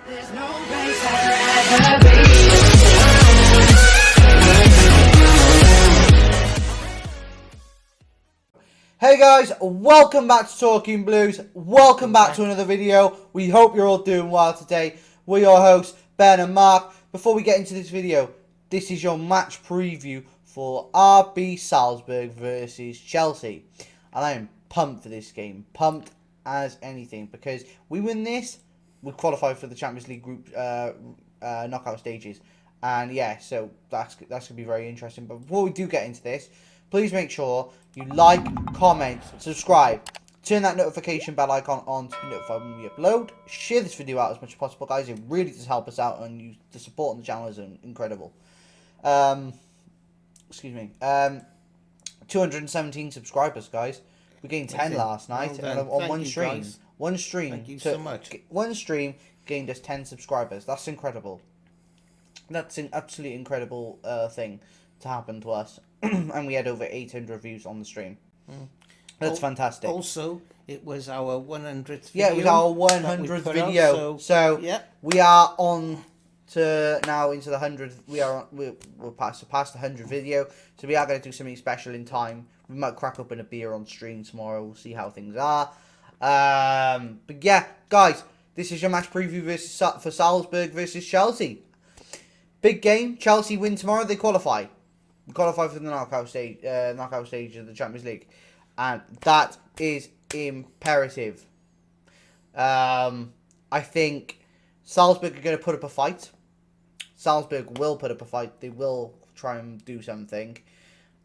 There's no place I'd rather be. Hey guys, welcome back to Talking Blues. Welcome back to another video. We hope you're all doing well today. We're your hosts, Ben and Mark. Before we get into this video, this is your match preview for RB Salzburg versus Chelsea. And I am pumped for this game. Pumped as anything. Because we win this, we qualify for the Champions League group knockout stages. And yeah, so that's going to be very interesting. But before we do get into this, please make sure you like, comment, subscribe, turn that notification bell icon on to be notified when we upload. Share this video out as much as possible, guys. It really does help us out, and the support on the channel is incredible. Excuse me. 217 subscribers, guys. We gained 10 last night on one stream. Guys. One stream. Thank you so much. One stream gained us 10 subscribers. That's incredible. That's an absolutely incredible thing to happen to us. And we had over 800 views on the stream. That's fantastic. Also, it was our 100th video. Yeah, it was our 100th video. So yeah. we are on to now into the 100th. We're past the 100 video. So we are going to do something special in time. We might crack open a beer on stream tomorrow. We'll see how things are. But yeah, guys, this is your match preview for Salzburg versus Chelsea. Big game. Chelsea win tomorrow. They qualify. We qualify for the knockout stage of the Champions League, and that is imperative. I think Salzburg are going to put up a fight. Salzburg will put up a fight. They will try and do something.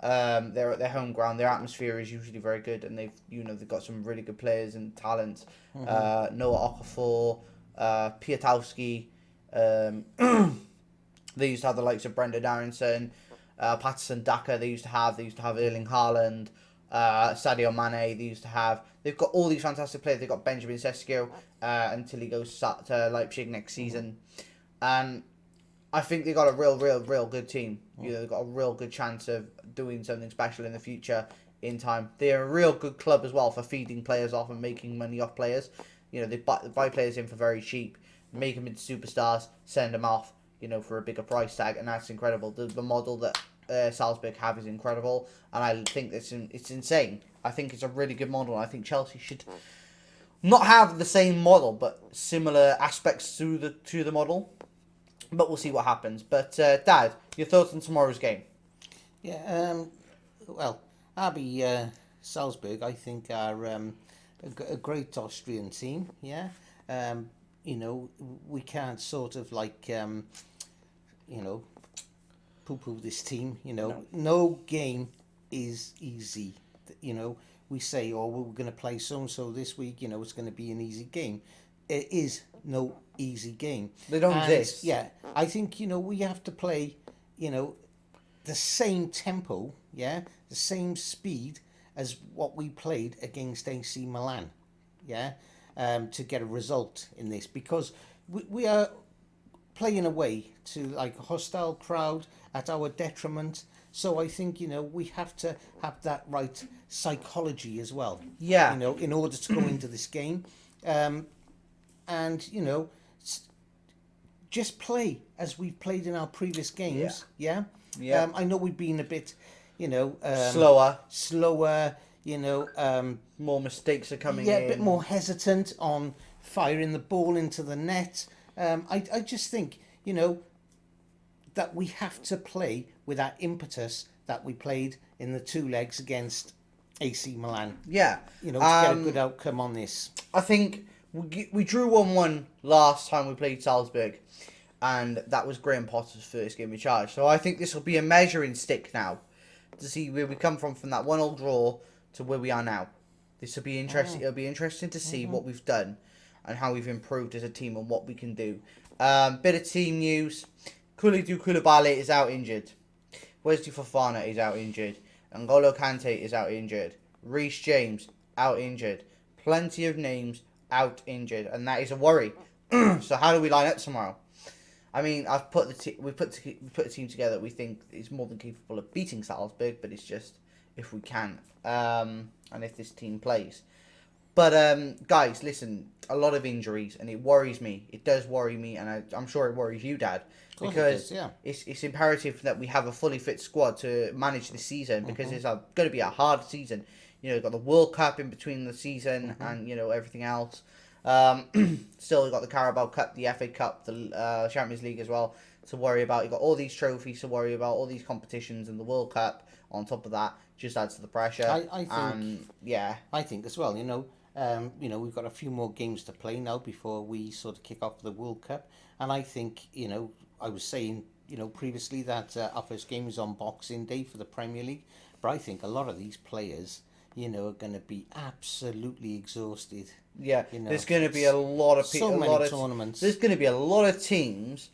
They're at their home ground. Their atmosphere is usually very good, and they've got some really good players and talent. Noah Okafor, Piatowski. They used to have the likes of Brendan Aronson. Patterson Daka, they used to have Erling Haaland, Sadio Mane, they've got all these fantastic players. They've got Benjamin Sesko until he goes to Leipzig next season, and I think they've got a real good team. They've got a real good chance of doing something special in the future in time. They're a real good club as well for feeding players off and making money off players. They buy players in for very cheap, make them into superstars, send them off, for a bigger price tag, and that's incredible. The model that Salzburg have is incredible, and I think it's insane. I think it's a really good model. I think Chelsea should not have the same model, but similar aspects to the model. But we'll see what happens. But Dad, your thoughts on tomorrow's game? Yeah. Well, RB Salzburg, I think, are a great Austrian team. Yeah. We can't sort of poo-poo this team. No game is easy. We say, we're going to play so-and-so this week, it's going to be an easy game. It is no easy game. They don't exist. Yeah, I think, we have to play, the same tempo, the same speed as what we played against AC Milan, to get a result in this, because we are playing away to a hostile crowd at our detriment. So I think we have to have that right psychology as well. Yeah. In order to go into this game, and just play as we've played in our previous games. Yeah. I know we've been a bit, slower. More mistakes are coming in. Yeah, a bit more hesitant on firing the ball into the net. I just think, that we have to play with that impetus that we played in the two legs against AC Milan. Yeah. To get a good outcome on this. I think we drew 1-1 last time we played Salzburg, and that was Graham Potter's first game in charge. So I think this will be a measuring stick now to see where we come from that 1-1 draw to where we are now. This will be interesting. It'll be interesting to see what we've done and how we've improved as a team and what we can do. Bit of team news. Kalidou Koulibaly is out injured. Wesley Fofana is out injured. N'Golo Kante is out injured. Reece James out injured. Plenty of names out injured, and that is a worry. So how do we line up tomorrow? I mean, we put a team together that we think is more than capable of beating Salzburg, but it's just if we can, and if this team plays. But guys, listen, a lot of injuries, and it worries me. It does worry me, and I'm sure it worries you, Dad, course it because does, yeah. it's imperative that we have a fully fit squad to manage this season, because it's going to be a hard season. You know, you've got the World Cup in between the season, and you know everything else. Still, you've got the Carabao Cup, the FA Cup, the Champions League as well to worry about. You've got all these trophies to worry about, all these competitions, and the World Cup on top of that just adds to the pressure. I think, yeah, I think as well, we've got a few more games to play now before we sort of kick off the World Cup. And I think, I was saying, previously that our first game is on Boxing Day for the Premier League. But I think a lot of these players, are going to be absolutely exhausted. yeah. There's going to be a lot of people, So many tournaments. There's going to be a lot of teams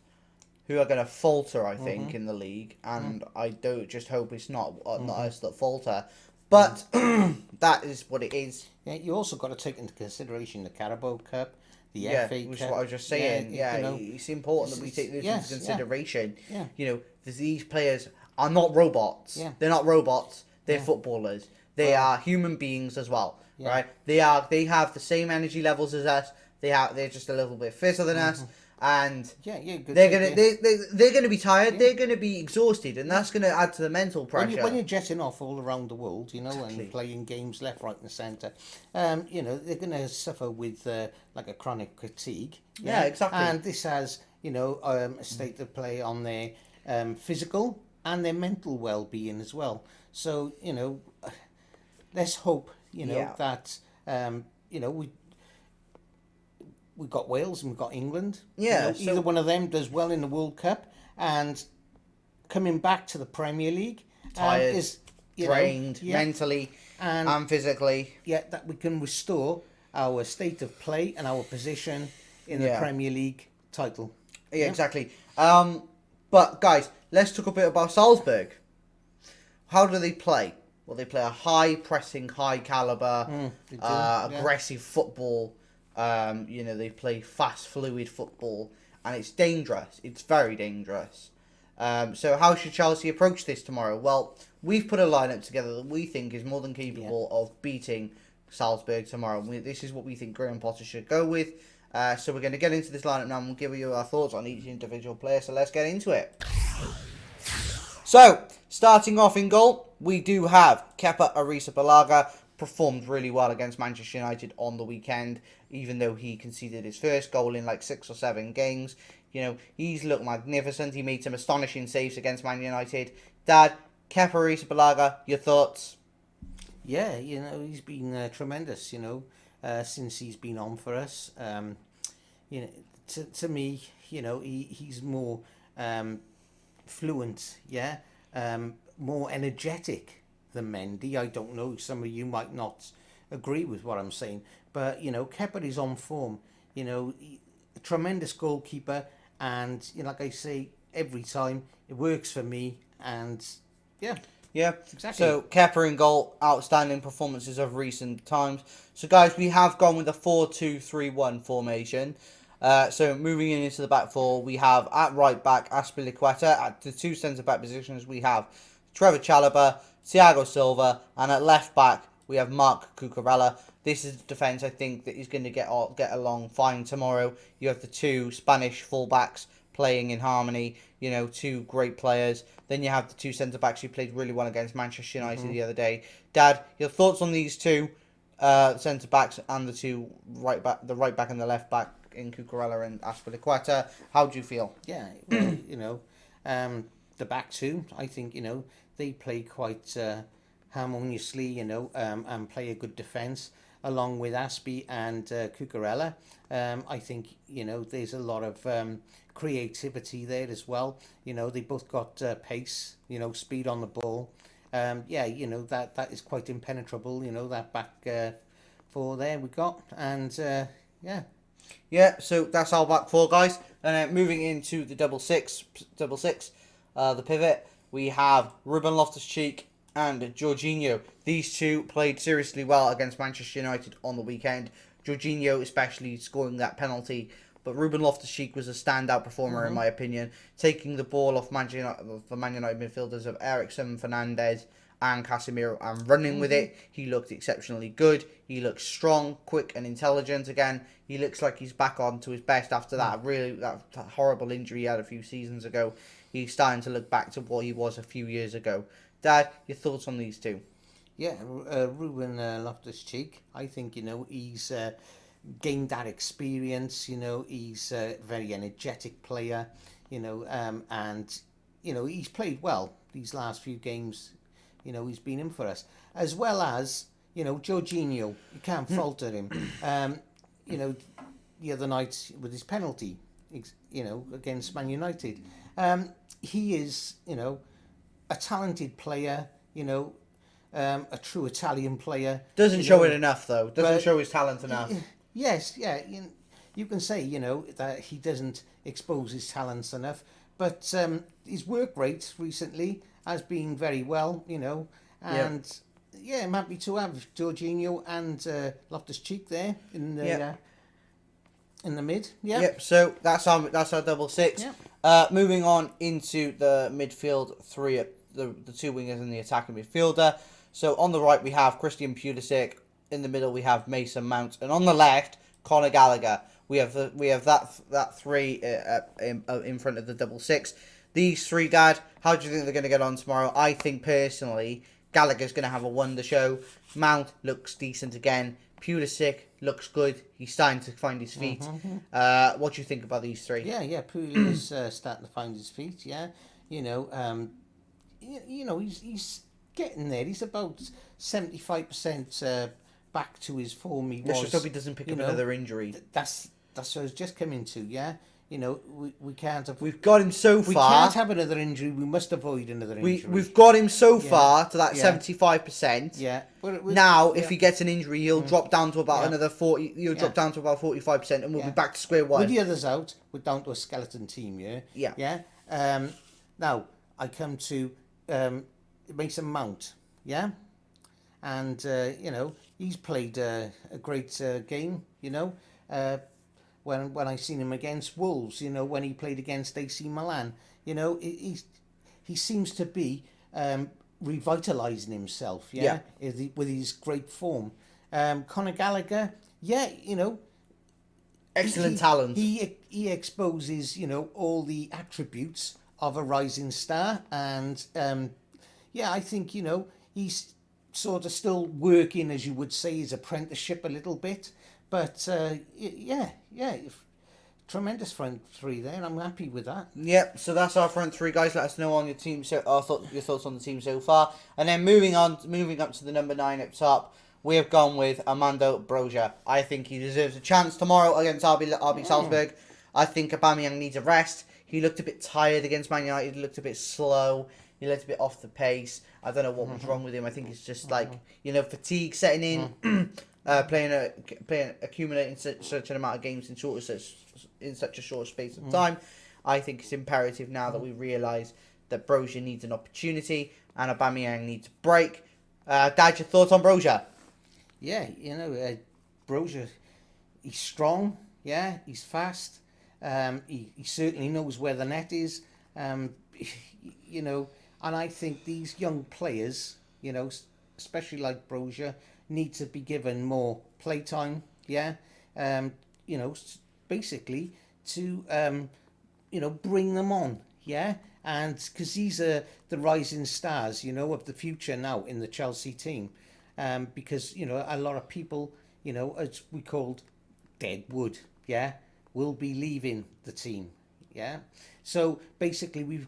who are going to falter, I think, in the league, and I don't just hope it's not us that falter. But that is what it is. Yeah, you also got to take into consideration the Carabao Cup, the Yeah, FA which is Cup. what I was just saying. Yeah, it's important that we take this yes, into consideration. Yeah. These players are not robots. Yeah. They're not robots. They're footballers. They are human beings as well, right? They have the same energy levels as us. They're just a little bit fitter than us, and good they're gonna be tired. They're gonna be exhausted, and that's gonna add to the mental pressure. When you're jetting off all around the world, and playing games left, right, and centre, they're going to suffer with like a chronic fatigue. Yeah, exactly. And this has, a state of play on their physical and their mental well-being as well. So, let's hope, that, we've got Wales and we've got England. Yeah. Either one of them does well in the World Cup, and coming back to the Premier League Tired, is drained mentally and physically. Yeah, that we can restore our state of play and our position in the Premier League title. Yeah, exactly. But guys, let's talk a bit about Salzburg. How do they play? Well, they play a high pressing, high caliber, aggressive football. They play fast, fluid football, and it's dangerous. It's very dangerous. So how should Chelsea approach this tomorrow? Well, we've put a lineup together that we think is more than capable of beating Salzburg tomorrow. This is what we think Graham Potter should go with. So we're going to get into this lineup now and we'll give you our thoughts on each individual player. So let's get into it. So, starting off in goal, we do have Kepa Arrizabalaga. Performed really well against Manchester United on the weekend, even though he conceded his first goal in like 6 or 7 games. He's looked magnificent. He made some astonishing saves against Man United. Dad, Kepa Arrizabalaga, your thoughts? Yeah, he's been tremendous, since he's been on for us. To me, he's more fluent, more energetic than Mendy. I don't know, some of you might not agree with what I'm saying, but Kepa is on form. A tremendous goalkeeper, and like I say every time, it works for me. And yeah, exactly. So Kepa in goal, outstanding performances of recent times. So guys, we have gone with a 4-2-3-1 formation. So moving into the back four, we have at right back Azpilicueta. At the 2 centre back positions, we have Trevor Chalobah, Thiago Silva, and at left back we have Marc Cucurella. This is the defence I think that is going to get along fine tomorrow. You have the 2 Spanish fullbacks playing in harmony. 2 great players. Then you have the 2 centre backs who played really well against Manchester United the other day. Dad, your thoughts on these 2 centre backs and the 2 right back, the right back and the left back in Cucurella and Azpilicueta? How do you feel? Yeah, well, the back 2, I think they play quite harmoniously, and play a good defence along with Aspi and Cucurella. I think there's a lot of creativity there as well. They both got pace, speed on the ball. That is quite impenetrable. That back 4 there we got, and Yeah, so that's our back 4, guys. And moving into the double six, the pivot, we have Ruben Loftus-Cheek and Jorginho. These 2 played seriously well against Manchester United on the weekend. Jorginho especially scoring that penalty, but Ruben Loftus-Cheek was a standout performer in my opinion, taking the ball off the Man United midfielders of Eriksen, Fernandes and Casemiro and running with it. He looked exceptionally good. He looks strong, quick, and intelligent again. He looks like he's back on to his best after that horrible injury he had a few seasons ago. He's starting to look back to what he was a few years ago. Dad, your thoughts on these two? Yeah, Ruben Loftus-Cheek, I think, he's gained that experience, he's a very energetic player, and, he's played well these last few games, he's been in for us. As well as, Jorginho, you can't falter him. The other night with his penalty, against Man United. He is, a talented player, a true Italian player. Doesn't show it enough, though. Doesn't show his talent enough. Yes, yeah. You can say, that he doesn't expose his talents enough. But his work rate recently has been very well, and I'm happy to have Jorginho and Loftus-Cheek there in the mid. Yeah. Yep. So that's our double six. Yep. Moving on into the midfield three, the two wingers and the attacking midfielder. So on the right we have Christian Pulisic. In the middle we have Mason Mount, and on the left Conor Gallagher. We have that three in front of the double six. These three, Dad, how do you think they're going to get on tomorrow? I think personally Gallagher's going to have a wonder show. Mount looks decent again. Pulisic looks good. He's starting to find his feet. What do you think about these three? Yeah. Pulisic's starting to find his feet. Yeah, he's getting there. He's about 75% back to his form he was. Let's just hope he doesn't pick up another injury. That's what I was just coming to. Yeah, we can't have. We've got him so far. We can't have another injury. We must avoid another injury. We've got him so far to that 75%. Yeah. Now, if he gets an injury, he'll drop down to about another 40. He'll drop down to about 45%, and we'll be back to square one. With the others out, we're down to a skeleton team. Yeah. Yeah. Now I come to Mason Mount. Yeah. And he's played a great game. When I seen him against Wolves, when he played against AC Milan, he seems to be revitalising himself. Yeah. With his great form. Conor Gallagher, excellent talent. He exposes all the attributes of a rising star, and I think he's sort of still working, as you would say, his apprenticeship a little bit. But, tremendous front three there, and I'm happy with that. Yep, so that's our front three, guys. Let us know on your team, your thoughts on the team so far. And then moving up to the number 9 up top, we have gone with Armando Broja. I think he deserves a chance tomorrow against RB Salzburg. I think Aubameyang needs a rest. He looked a bit tired against Man United. He looked a bit slow. He looked a bit off the pace. I don't know what was wrong with him. I think it's just fatigue setting in. Accumulating such an amount of games in such a short space of time. I think it's imperative now that we realise that Broja needs an opportunity and Aubameyang needs a break. Dad, your thoughts on Broja? Yeah, Broja, he's strong. Yeah, he's fast. He certainly knows where the net is. And I think these young players, especially like Broja, need to be given more playtime. Yeah, basically to bring them on. Yeah, and because these are the rising stars, of the future now in the Chelsea team. Because a lot of people, as we called dead wood. Yeah, will be leaving the team. Yeah, so basically we've,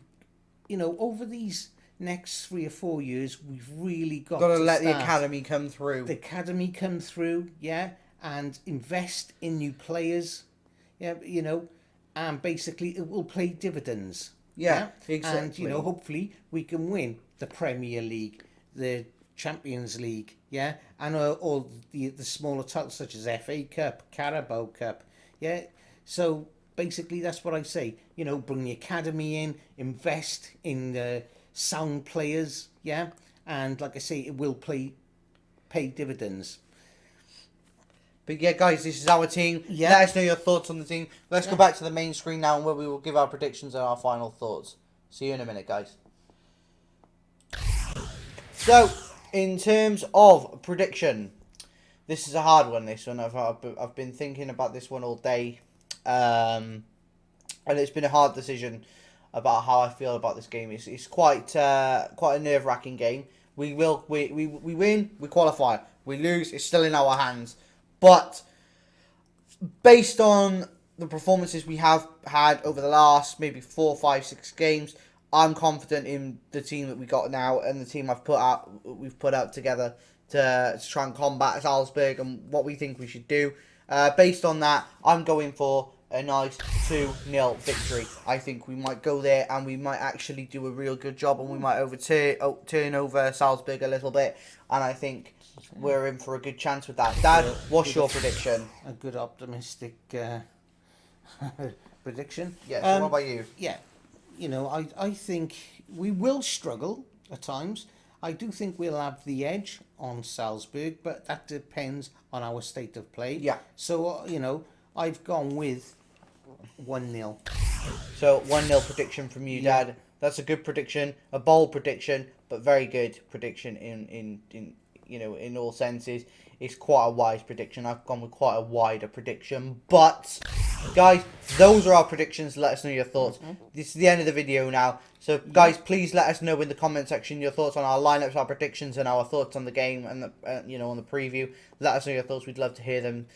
over these next 3 or 4 years, we've really got to let the academy come through. The academy come through, yeah, and invest in new players, yeah, and basically it will pay dividends. Yeah, exactly. And hopefully we can win the Premier League, the Champions League, yeah, and all the smaller titles such as FA Cup, Carabao Cup, yeah. So basically that's what I say. Bring the academy in, invest in sound players, yeah, and like I say, it will pay dividends. But yeah, guys, this is our team. Yeah. Let us know your thoughts on the team. Let's go back to the main screen now, where we will give our predictions and our final thoughts. See you in a minute, guys. So, in terms of prediction, this is a hard one. This one, I've been thinking about this one all day, and it's been a hard decision about how I feel about this game. It's quite a nerve-wracking game. We win, we qualify. We lose, it's still in our hands. But based on the performances we have had over the last maybe 4, 5, 6 games, I'm confident in the team that we got now and the team we've put out together to try and combat Salzburg and what we think we should do. Based on that, I'm going for a nice 2-0 victory. I think we might go there and we might actually do a real good job and we might turn over Salzburg a little bit. And I think we're in for a good chance with that. Dad, what's your prediction? A good optimistic prediction. Yeah, so what about you? Yeah, I think we will struggle at times. I do think we'll have the edge on Salzburg, but that depends on our state of play. Yeah. So, I've gone with 1-0. So 1-0 prediction from you, Yeah. Dad. That's a good prediction, a bold prediction, but very good prediction in all senses. It's quite a wise prediction. I've gone with quite a wider prediction. But, guys, those are our predictions. Let us know your thoughts. This is the end of the video now. So, guys, please let us know in the comment section your thoughts on our lineups, our predictions, and our thoughts on the game and the on the preview. Let us know your thoughts. We'd love to hear them.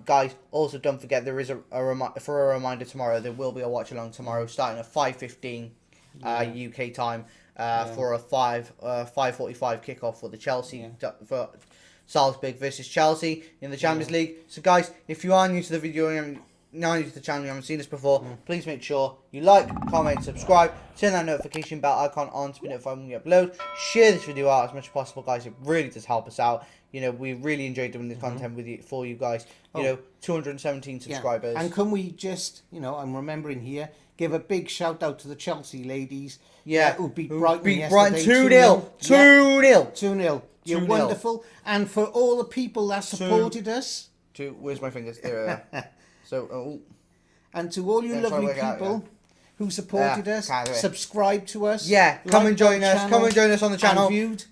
Guys, also don't forget there is a reminder tomorrow. There will be a watch along tomorrow, starting at 5:15 UK time for a 5:45 kickoff for the Chelsea for Salzburg versus Chelsea in the Champions League. So, guys, if you are new to the video and new to the channel, you haven't seen this before, please make sure you like, comment, subscribe, turn that notification bell icon on to be notified when we upload. Share this video out as much as possible, guys. It really does help us out. We really enjoy doing this content for you guys. 217 subscribers. Yeah. And can we just, I'm remembering here, give a big shout out to the Chelsea ladies. Who beat Brighton yesterday. 2-0. 2-0. 2-0. You're 2-0. wonderful. And for all the people that supported us. Where's my fingers? There. So, and to all you lovely people who supported us, subscribe to us. Yeah, come and join us. Come and join us on the channel. Viewed.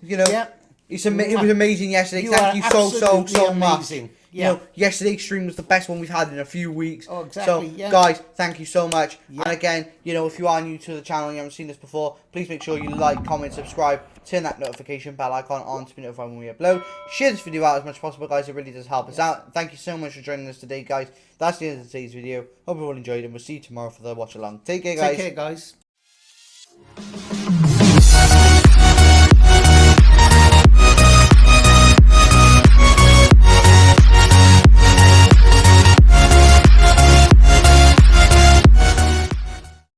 It was amazing yesterday. Thank you so much. Yeah. Yesterday's stream was the best one we've had in a few weeks. Oh, exactly. So, guys, thank you so much. Yeah. And again, if you are new to the channel and you haven't seen this before, please make sure you like, comment, subscribe, turn that notification bell icon on to be notified when we upload. Share this video out as much as possible, guys. It really does help us out. Thank you so much for joining us today, guys. That's the end of today's video. Hope you all enjoyed, and we'll see you tomorrow for the watch along. Take care, guys. Take care, guys.